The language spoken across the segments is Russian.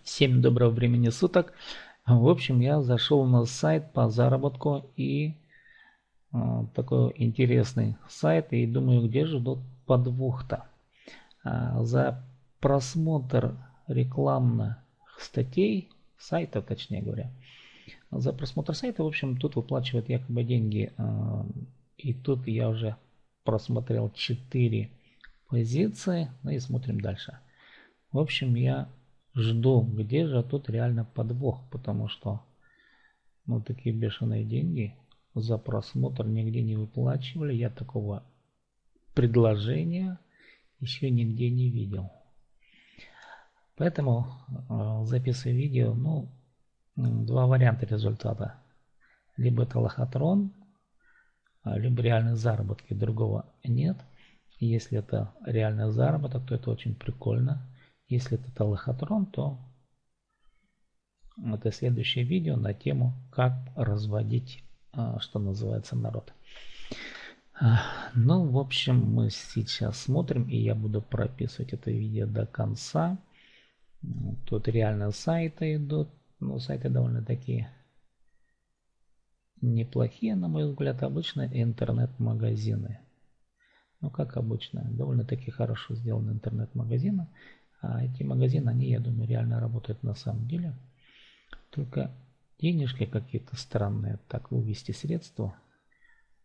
Всем доброго времени суток. В общем, я зашел на сайт по заработку и такой интересный сайт, и думаю, где же тут подвох-то. За просмотр рекламных статей, сайта, точнее говоря, за просмотр сайта, в общем, тут выплачивают якобы деньги. И тут я уже просмотрел 4 позиции, ну и смотрим дальше. В общем, я жду, где же тут реально подвох, потому что ну такие бешеные деньги за просмотр нигде не выплачивали. Я такого предложения еще нигде не видел. Поэтому записываю видео, ну, два варианта результата. Либо это лохотрон, либо реальные заработки, другого нет. Если это реальный заработок, то это очень прикольно. Если это лохотрон, то это следующее видео на тему, как разводить, что называется, народ. Ну, в общем, мы сейчас смотрим, и я буду прописывать это видео до конца. Тут реально сайты идут. Ну, сайты довольно такие неплохие, на мой взгляд, обычно интернет-магазины. Ну, как обычно, довольно-таки хорошо сделаны интернет-магазины. А эти магазины, они, я думаю, реально работают на самом деле. Только денежки какие-то странные, так вывести средства,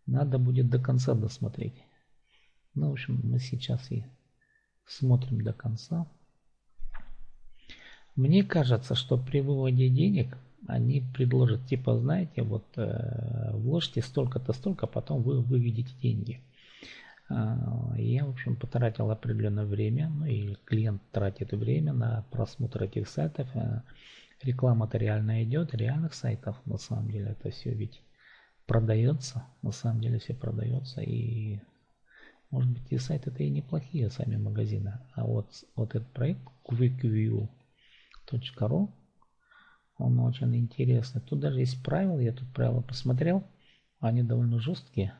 надо будет до конца досмотреть. Ну, в общем, мы сейчас и смотрим до конца. Мне кажется, что при выводе денег они предложат, типа, знаете, вот вложите столько-то, столько, потом вы выведете деньги. Я, в общем, потратил определенное время, ну и клиент тратит время на просмотр этих сайтов. Реклама-то реально идет, реальных сайтов, на самом деле это все ведь продается, на самом деле все продается, и может быть и сайты-то и неплохие, сами магазины. А вот этот проект quickview.ru, он очень интересный. Тут даже есть правила, я тут правила посмотрел, они довольно жесткие.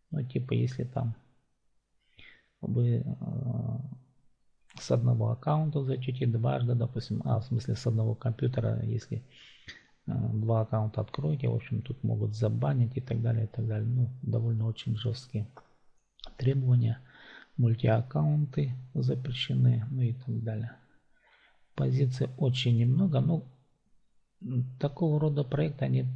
Ну типа если там вы с одного аккаунта зайдете дважды, допустим, в смысле с одного компьютера, если два аккаунта откроете, в общем, тут могут забанить и так далее, и так далее. Ну, довольно очень жесткие требования. Мультиаккаунты запрещены, ну и так далее. Позиций очень немного, но такого рода проекты, они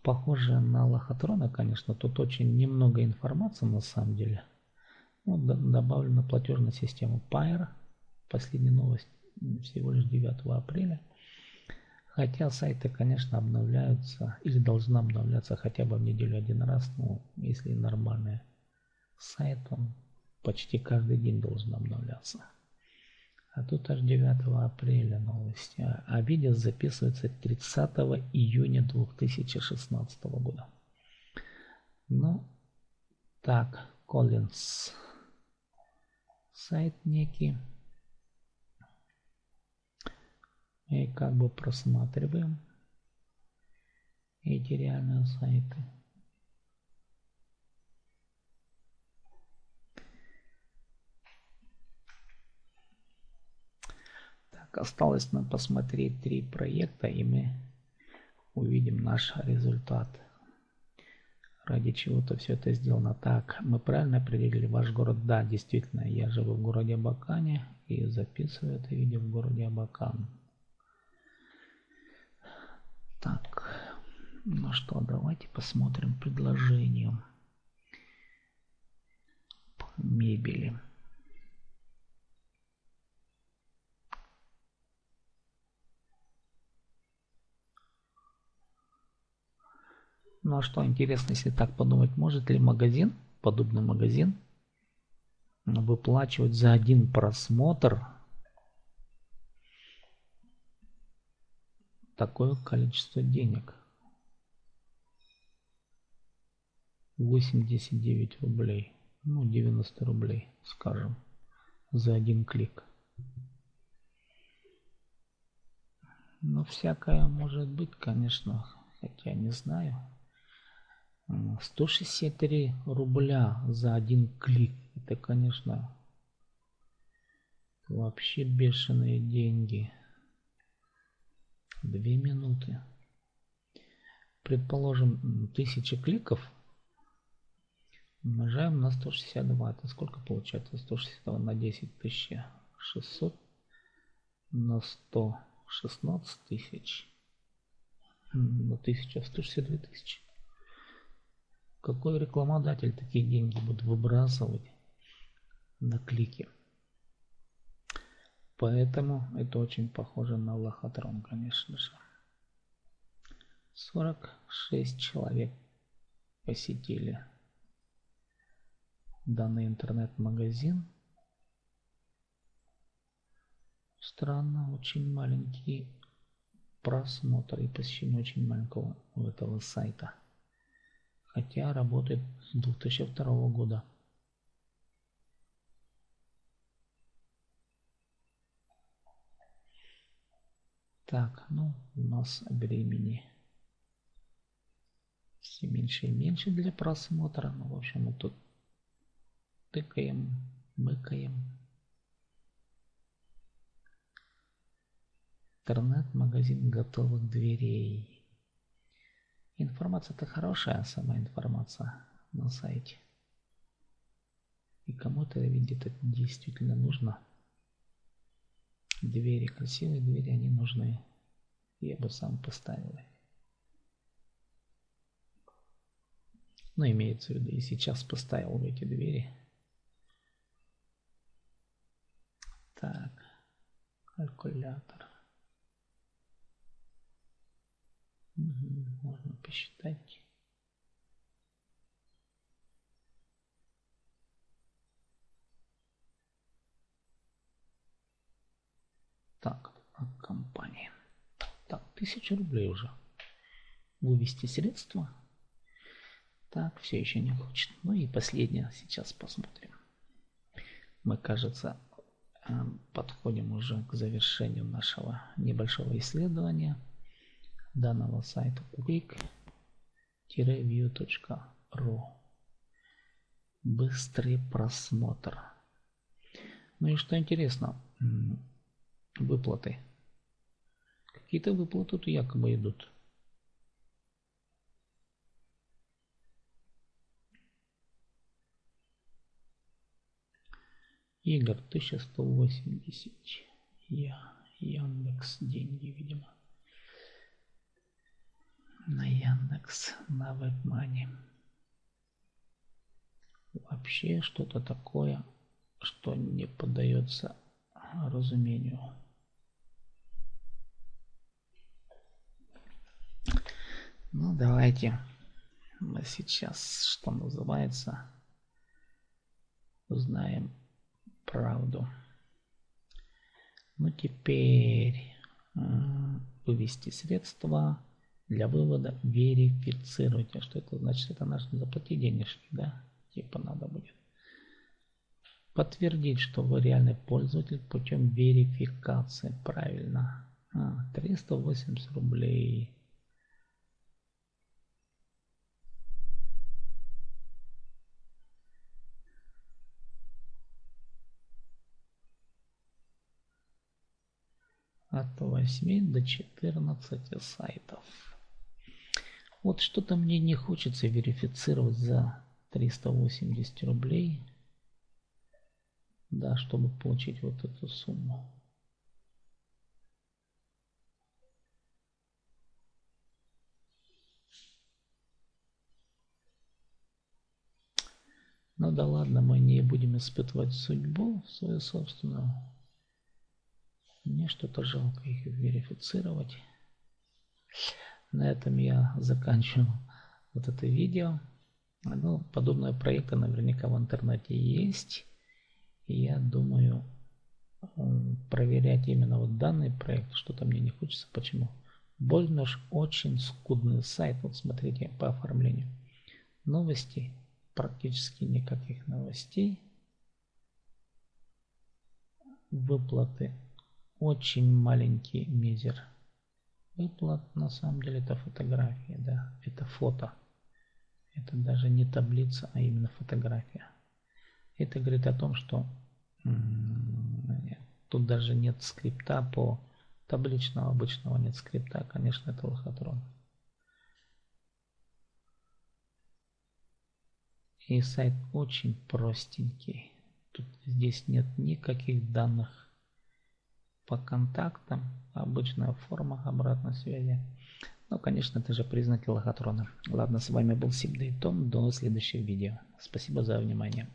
похожи на лохотрона, конечно. Тут очень немного информации на самом деле. Ну, добавлена платежная система Pair. Последняя новость всего лишь 9 апреля. Хотя сайты, конечно, обновляются или должны обновляться хотя бы в неделю один раз. Ну, если нормальный сайт, он почти каждый день должен обновляться. А тут аж 9 апреля новости. А видео записывается 30 июня 2016 года. Ну, так, Collins. Сайт некий. И как бы просматриваем эти реальные сайты. Так, осталось нам посмотреть 3 проекта, и мы увидим наш результат. Ради чего-то все это сделано. Так, мы правильно определили ваш город? Да, действительно, я живу в городе Абакане и записываю это видео в городе Абакан. Так, ну что, давайте посмотрим предложение по мебели. Ну а что интересно, если так подумать, может ли магазин, подобный магазин, выплачивать за один просмотр такое количество денег? 89 рублей, ну 90 рублей, скажем, за один клик. Ну всякое может быть, конечно, хотя не знаю. 163 рубля за один клик. Это, конечно, вообще бешеные деньги. 2 минуты. Предположим, 1000 кликов умножаем на 162. Это сколько получается? 162 на 10 1600 на 100 16 тысяч. На 1000 162 тысячи. Какой рекламодатель такие деньги будет выбрасывать на клики? Поэтому это очень похоже на лохотрон, конечно же. 46 человек посетили данный интернет-магазин. Странно, очень маленький просмотр и посещение очень маленького у этого сайта. Хотя работает с 2002 года. Так, ну у нас времени все меньше и меньше для просмотра. Ну, в общем, мы тут тыкаем, мыкаем. Интернет-магазин готовых дверей. Информация-то хорошая, сама информация на сайте. И кому-то ведь это действительно нужно. Двери, красивые двери, они нужны. Я бы сам поставил их. Но имеется в виду, и сейчас поставил в эти двери. Так, калькулятор. Можно посчитать. Так, компания. Так, 1000 рублей уже. Вывести средства. Так, все еще не хочет. Ну и последнее сейчас посмотрим. Мы, кажется, подходим уже к завершению нашего небольшого исследования данного сайта quick-view.ru. Быстрый просмотр. Ну и что интересно, выплаты. Какие-то выплаты тут якобы идут. Игр 1180. Яндекс деньги, видимо. На Яндекс, на WebMoney. Вообще что-то такое, что не поддается разумению. Ну давайте мы сейчас, что называется, узнаем правду. Ну теперь вывести средства для вывода верифицировать. А что это значит? Это нужно заплатить денежки, да? Типа надо будет подтвердить, что вы реальный пользователь путем верификации. Правильно. 380 рублей. От 8 до 14 сайтов. Вот что-то мне не хочется верифицировать за 380 рублей. Да, чтобы получить вот эту сумму. Ну да ладно, мы не будем испытывать судьбу свою собственную. Мне что-то жалко их верифицировать. На этом я заканчиваю вот это видео. Ну, подобные проекты наверняка в интернете есть. И я думаю проверять именно вот данный проект. Что-то мне не хочется. Почему? Больно уж очень скудный сайт. Вот смотрите по оформлению. Новости. Практически никаких новостей. Выплаты. Очень маленький мизер. Выплат на самом деле это фотография, да. Это фото. Это даже не таблица, а именно фотография. Это говорит о том, что тут даже нет скрипта по табличного обычного нет скрипта, конечно, это лохотрон. И сайт очень простенький. Тут здесь нет никаких данных по контактам. Обычная форма обратной связи. Ну, конечно, это же признаки лохотрона. Ладно, с вами был Сиб Дейтон. До следующего видео. Спасибо за внимание.